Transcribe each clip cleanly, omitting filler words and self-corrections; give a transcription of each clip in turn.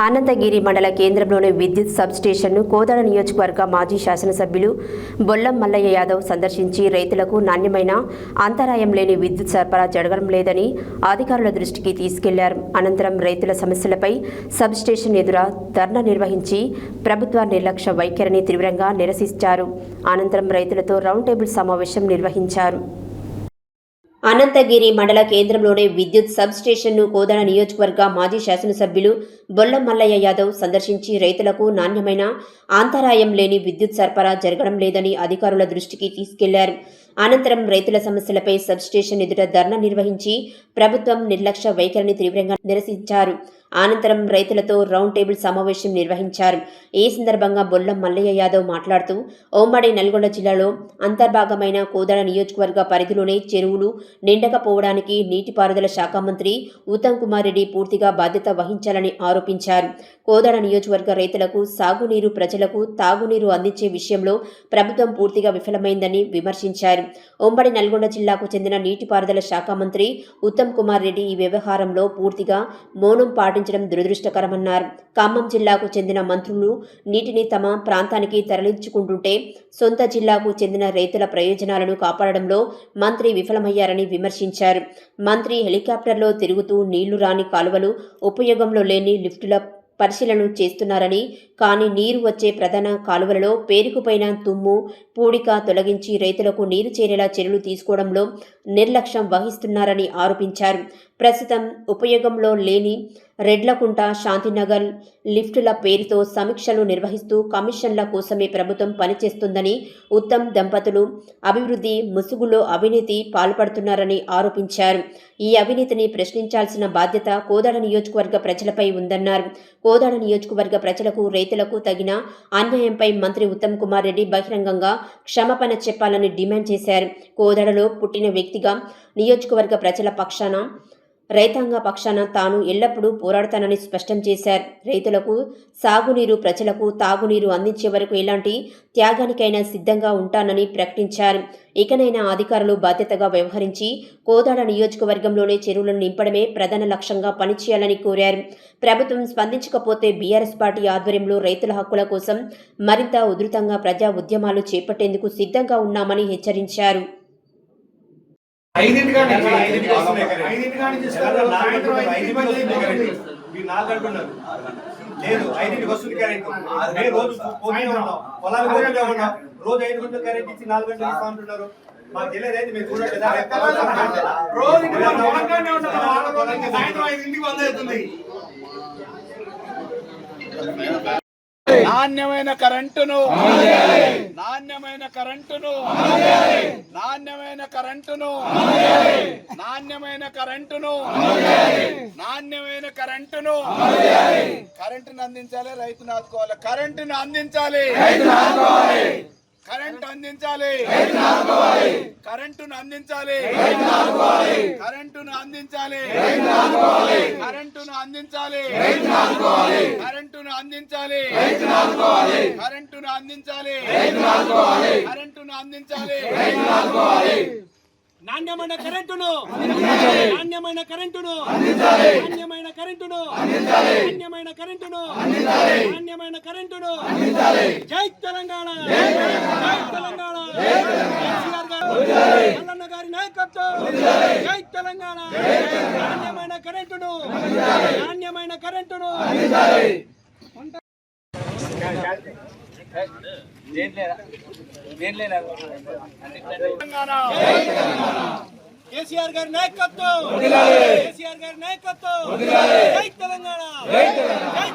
అనంతగిరి మండల కేంద్రంలోని విద్యుత్ సబ్ స్టేషన్ను కోదాడ నియోజకవర్గ మాజీ శాసనసభ్యులు బొల్లం మల్లయ్య యాదవ్ సందర్శించి రైతులకు నాణ్యమైన అంతరాయం లేని విద్యుత్ సరఫరా జరగడం లేదని అధికారుల దృష్టికి తీసుకెళ్లారు. అనంతరం రైతుల సమస్యలపై సబ్ స్టేషన్ ఎదుర ధర్నా నిర్వహించి ప్రభుత్వ నిర్లక్ష్య వైఖరిని తీవ్రంగా నిరసించారు. అనంతరం రైతులతో రౌండ్ టేబుల్ సమావేశం నిర్వహించారు. అనంతగిరి మండల కేంద్రంలోని విద్యుత్ సబ్ స్టేషన్ను కోదాడ నియోజకవర్గ మాజీ శాసనసభ్యులు బొల్లం మల్లయ్య యాదవ్ సందర్శించి రైతులకు నాణ్యమైన అంతరాయం లేని విద్యుత్ సరఫరా జరగడం లేదని అధికారుల దృష్టికి తీసుకెళ్లారు. అనంతరం రైతుల సమస్యలపై సబ్ స్టేషన్ ఎదుట ధర్నా నిర్వహించి ప్రభుత్వం నిర్లక్ష్య వైఖరిని తీవ్రంగా నిరసించారు. అనంతరం రైతులతో రౌండ్ టేబుల్ సమావేశం నిర్వహించారు. ఈ సందర్భంగా బొల్లం మల్లయ్య యాదవ్ మాట్లాడుతూ ఉమ్మడి నల్గొండ జిల్లాలో అంతర్భాగమైన కోదాడ నియోజకవర్గ పరిధిలోనే చెరువులు నిండకపోవడానికి నీటిపారుదల శాఖ మంత్రి ఉత్తమ్ కుమార్ రెడ్డి పూర్తిగా బాధ్యత వహించాలని ఆరోపించారు. కోదాడ నియోజకవర్గ రైతులకు సాగునీరు, ప్రజలకు తాగునీరు అందించే విషయంలో ప్రభుత్వం పూర్తిగా విఫలమైందని విమర్శించారు. ఉమ్మడి నల్గొండ జిల్లాకు చెందిన నీటిపారుదల శాఖ మంత్రి ఉత్తమ్ కుమార్ రెడ్డి ఈ వ్యవహారంలో పూర్తిగా మౌనం పాటించడం దురదృష్టకరమన్నారు. ఖమ్మం జిల్లాకు చెందిన మంత్రులు నీటిని తమ ప్రాంతానికి తరలించుకుంటుంటే సొంత జిల్లాకు చెందిన రైతుల ప్రయోజనాలను కాపాడడంలో మంత్రి విఫలమయ్యారని విమర్శించారు. మంత్రి హెలికాప్టర్లో తిరుగుతూ నీళ్లు రాని కాలువలు, ఉపయోగంలో లేని లిఫ్టుల పరిశీలన చేస్తున్నారని, కానీ నీరు వచ్చే ప్రధాన కాలువలలో పేరుకుపోయిన తుమ్ము, పూడిక తొలగించి రైతులకు నీరు చేరేలా చర్యలు తీసుకోవడంలో నిర్లక్ష్యం వహిస్తున్నారని ఆరోపించారు. ప్రస్తుతం ఉపయోగంలో లేని రెడ్లకుంట, శాంతినగర్ లిఫ్టుల పేరుతో సమీక్షలు నిర్వహిస్తూ కమిషన్ల కోసమే ప్రభుత్వం పనిచేస్తుందని, ఉత్తమ్ దంపతులు అభివృద్ధి ముసుగులో అవినీతి పాల్పడుతున్నారని ఆరోపించారు. ఈ అవినీతిని ప్రశ్నించాల్సిన బాధ్యత కోదాడ నియోజకవర్గ ప్రజలపై ఉందన్నారు. కోదాడ నియోజకవర్గ ప్రజలకు, రైతులకు తగిన అన్యాయంపై మంత్రి ఉత్తమ్ కుమార్ రెడ్డి బహిరంగంగా క్షమాపణ చెప్పాలని డిమాండ్ చేశారు. కోదాడలో పుట్టిన వ్యక్తిగా నియోజకవర్గ ప్రజల పక్షాన, రైతాంగ పక్షాన తాను ఎల్లప్పుడూ పోరాడతానని స్పష్టం చేశారు. రైతులకు సాగునీరు, ప్రజలకు తాగునీరు అందించే వరకు ఎలాంటి త్యాగానికైనా సిద్ధంగా ఉంటానని ప్రకటించారు. ఇకనైనా అధికారులు బాధ్యతగా వ్యవహరించి కోదాడ నియోజకవర్గంలోనే చెరువులను నింపడమే ప్రధాన లక్ష్యంగా పనిచేయాలని కోరారు. ప్రభుత్వం స్పందించకపోతే బీఆర్ఎస్ పార్టీ ఆధ్వర్యంలో రైతుల హక్కుల కోసం మరింత ఉధృతంగా ప్రజా ఉద్యమాలు చేపట్టేందుకు సిద్ధంగా ఉన్నామని హెచ్చరించారు. రోజు 5 గంటలు కరెంట్ ఇచ్చి 4 గంటలు ఇస్తా అంటున్నారు. మాకు తెలియదు, మీరు చూడలేదు. నాణ్యమైన కరెంటును, నాణ్యమైన కరెంటును, నాణ్యమైన కరెంటును, నాణ్యమైన కరెంటును, నాణ్యమైన కరెంటును, కరెంటును అందించాలి, రైతును ఆదుకోవాలి. కరెంటును అందించాలి, కరెంట్ అందించాలి, కరెంటును అందించాలి, కరెంటును అందించాలి, కరెంటును అందించాలి, కరెంటును అందించాలి, కరెంటును అందించాలి, కరెంటును అందించాలి. నాణ్యమైన కరెంటును, నాణ్యమైన కరెంటును, నాణ్యమైన కరెంటును, నాణ్యమైన కరెంటును, నాణ్యమైన కరెంటును. జై తెలంగాణ, జై తెలంగాణ, మల్లన్న గారి నాయకత్వం. జై తెలంగాణ. నాణ్యమైన కరెంటును, నాణ్యమైన కరెంటును. కేసీఆర్ గారి నాయకత్వం, కేసీఆర్ గారి నాయకత్వం. జై తెలంగాణ, జై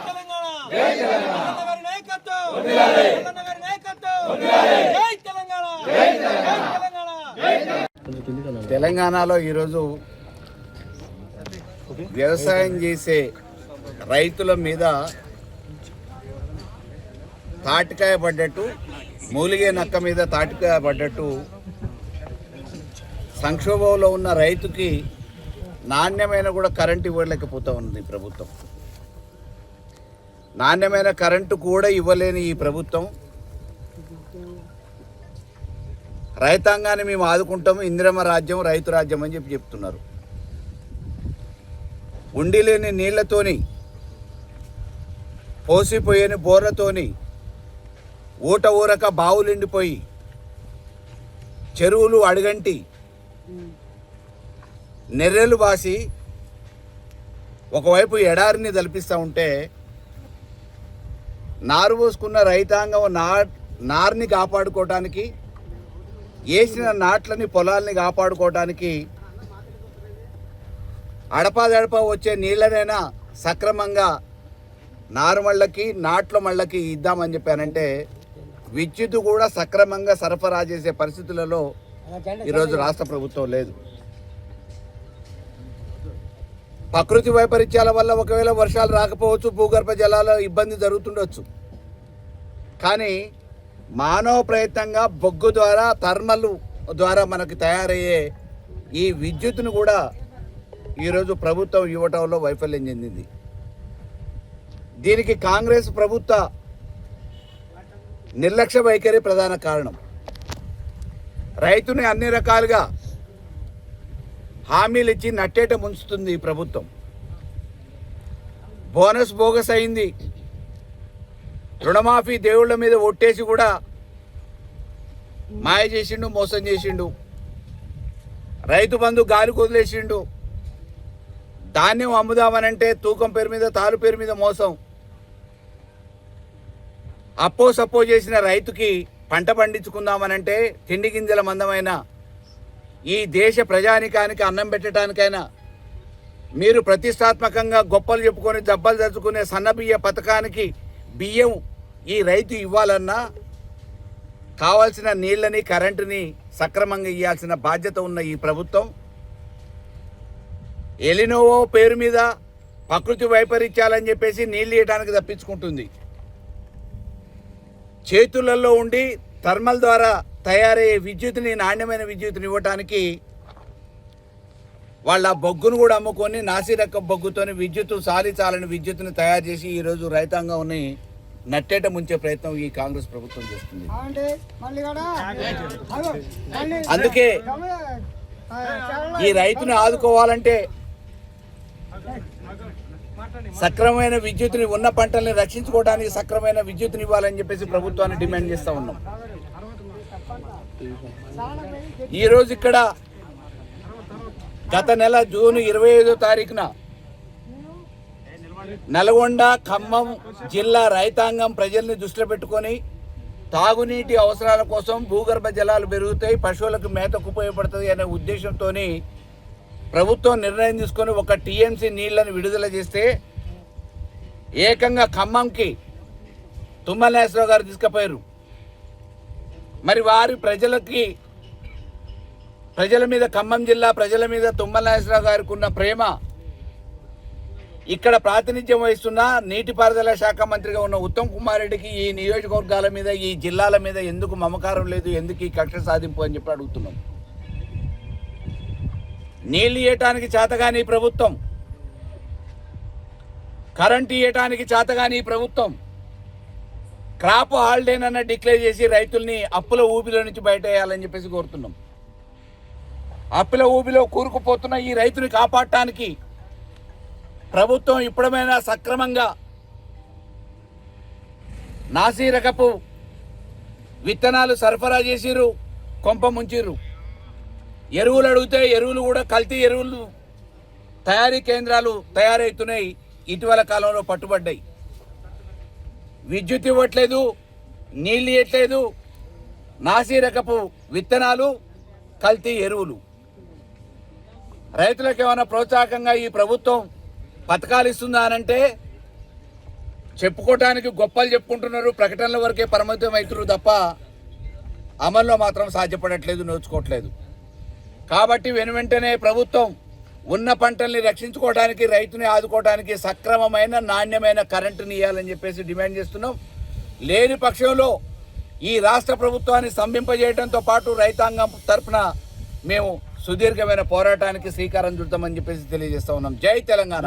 తెలంగాణ, మల్లన్న గారి నాయకత్వం, మల్లన్న గారి నాయకత్వం. జై తెలంగాణ, జై తెలంగాణ. తెలంగాణలో ఈరోజు వ్యవసాయం చేసే రైతుల మీద తాటికాయ పడ్డట్టు, మూలిగే నక్క మీద తాటికాయ పడ్డట్టు సంక్షోభంలో ఉన్న రైతుకి నాణ్యమైన కూడా కరెంటు ఇవ్వలేకపోతూ ఉంది ప్రభుత్వం. నాణ్యమైన కరెంటు కూడా ఇవ్వలేని ఈ ప్రభుత్వం రైతాంగాన్ని మేము ఆదుకుంటాము, ఇందిరమ్మ రాజ్యం, రైతు రాజ్యం అని చెప్తున్నారు. ఉండి లేని నీళ్లతోని పోసిపోయని బోర్లతోని ఊట ఊరక బావులిండిపోయి చెరువులు అడుగంటి నెర్రెలు బాసి ఒకవైపు ఎడారిని తలపిస్తూ ఉంటే నారు పోసుకున్న రైతాంగం నారుని కాపాడుకోవటానికి, వేసిన నాట్లని పొలాల్ని కాపాడుకోవటానికి అడపాదడప వచ్చే నీళ్ళనైనా సక్రమంగా నారుమళ్ళకి నాట్ల మళ్ళకి ఇద్దామని చెప్పానంటే విద్యుత్ కూడా సక్రమంగా సరఫరా చేసే పరిస్థితులలో ఈరోజు రాష్ట్ర ప్రభుత్వం లేదు. ప్రకృతి వైపరీత్యాల వల్ల ఒకవేళ వర్షాలు రాకపోవచ్చు, భూగర్భ జలాల ఇబ్బంది జరుగుతుండొచ్చు. కానీ మానవ ప్రయత్నంగా బొగ్గు ద్వారా థర్మల్ ద్వారా మనకు తయారయ్యే ఈ విద్యుత్తును కూడా ఈరోజు ప్రభుత్వం ఇవ్వటంలో వైఫల్యం చెందింది. దీనికి కాంగ్రెస్ ప్రభుత్వ నిర్లక్ష్య వైఖరి ప్రధాన కారణం. రైతుని అన్ని రకాలుగా హామీలు ఇచ్చి నట్టేట ముంచుతుంది ఈ ప్రభుత్వం. బోనస్ బోగస్ అయింది. రుణమాఫీ దేవుళ్ళ మీద ఒట్టేసి కూడా మాయ చేసిండు, మోసం చేసిండు. రైతు బంధు గాలి కొదిలేసిండు. ధాన్యం అమ్ముదామనంటే తూకం పేరు మీద, తాలు పేరు మీద మోసం. అప్పో సప్పో చేసిన రైతుకి పంట పండించుకుందామనంటే తిండి గింజల మందమైన ఈ దేశ ప్రజానికానికి అన్నం పెట్టడానికైనా మీరు ప్రతిష్టాత్మకంగా గొప్పలు చెప్పుకొని జబ్బలు తెచ్చుకునే సన్నబియ్య పథకానికి బియ్యం ఈ రైతు ఇవ్వాలన్నా కావాల్సిన నీళ్ళని, కరెంటుని సక్రమంగా ఇవ్వాల్సిన బాధ్యత ఉన్న ఈ ప్రభుత్వం ఎలినోవో పేరు మీద ప్రకృతి వైపరీత్యాలని చెప్పేసి నీళ్ళు ఇవ్వడానికి తప్పించుకుంటుంది. చేతులలో ఉండి థర్మల్ ద్వారా తయారయ్యే విద్యుత్ని, నాణ్యమైన విద్యుత్ని ఇవ్వటానికి వాళ్ళ బొగ్గును కూడా అమ్ముకొని నాసిరక బొగ్గుతోని విద్యుత్ చాలని విద్యుత్తుని తయారు చేసి ఈరోజు రైతాంగాన్ని నట్టేట ముంచే ప్రయత్నం ఈ కాంగ్రెస్ ప్రభుత్వం చేస్తుంది. అందుకే ఈ రైతుని ఆదుకోవాలంటే సక్రమమైన విద్యుత్ని, ఉన్న పంటల్ని రక్షించుకోవడానికి సక్రమమైన విద్యుత్ని ఇవ్వాలని చెప్పేసి ప్రభుత్వాన్ని డిమాండ్ చేస్తూ ఉన్నాం. ఈరోజు ఇక్కడ గత నెల జూన్ 25వ తారీఖున నల్గొండ, ఖమ్మం జిల్లా రైతాంగం ప్రజల్ని దృష్టిలో పెట్టుకొని తాగునీటి అవసరాల కోసం భూగర్భ జలాలు పెరుగుతాయి, పశువులకు మేతకు ఉపయోగపడుతుంది అనే ఉద్దేశంతో ప్రభుత్వం నిర్ణయం తీసుకొని ఒక టీఎంసీ నీళ్లను విడుదల చేస్తే ఏకంగా ఖమ్మంకి తుమ్మల నాగేశ్వరరావు గారు తీసుకుపోయారు. మరి వారి ప్రజల మీద, ఖమ్మం జిల్లా ప్రజల మీద తుమ్మల నాగేశ్వరరావు గారికి ఉన్న ప్రేమ, ఇక్కడ ప్రాతినిధ్యం వహిస్తున్న నీటిపారుదల శాఖ మంత్రిగా ఉన్న ఉత్తమ్ కుమార్ రెడ్డికి ఈ నియోజకవర్గాల మీద, ఈ జిల్లాల మీద ఎందుకు మమకారం లేదు, ఎందుకు ఈ కక్ష సాధింపు అని చెప్పి అడుగుతున్నాం. నీళ్లు ఇవ్వటానికి చేతగాని ప్రభుత్వం, కరెంటు ఇవ్వటానికి చేతగాని ప్రభుత్వం, క్రాప్ హాలిడేనన్న డిక్లేర్ చేసి రైతుల్ని అప్పుల ఊబిలో నుంచి బయట వేయాలని చెప్పేసి కోరుతున్నాం. అప్పుల ఊబిలో కూరుకుపోతున్న ఈ రైతుని కాపాడటానికి ప్రభుత్వం ఇప్పుడైనా సక్రమంగా నాసిరకపు విత్తనాలు సరఫరా చేసిర్రు, కొంప ముంచిర్రు. ఎరువులు అడిగితే ఎరువులు కూడా కల్తీ ఎరువులు తయారీ కేంద్రాలు తయారవుతున్నాయి, ఇటీవల కాలంలో పట్టుబడ్డాయి. విద్యుత్ ఇవ్వట్లేదు, నీళ్ళు ఇవ్వట్లేదు, నాసిరకపు విత్తనాలు, కల్తీ ఎరువులు. రైతులకు ఏమైనా ప్రోత్సాహకంగా ఈ ప్రభుత్వం పథకాలు ఇస్తుందా అనంటే చెప్పుకోవటానికి గొప్పలు చెప్పుకుంటున్నారు, ప్రకటనల వరకే పరిమితం అవుతున్నారు తప్ప అమల్లో మాత్రం సాధ్యపడట్లేదు, నోచుకోవట్లేదు. కాబట్టి వెనువెంటనే ప్రభుత్వం ఉన్న పంటల్ని రక్షించుకోవడానికి, రైతుని ఆదుకోవడానికి సక్రమమైన, నాణ్యమైన కరెంటుని ఇవ్వాలని చెప్పేసి డిమాండ్ చేస్తున్నాం. లేని పక్షంలో ఈ రాష్ట్ర ప్రభుత్వాన్ని స్తంభింపజేయడంతో పాటు రైతాంగం తరఫున మేము సుదీర్ఘమైన పోరాటానికి శ్రీకారం చుడతామని చెప్పేసి తెలియజేస్తా ఉన్నాం. జై తెలంగాణ.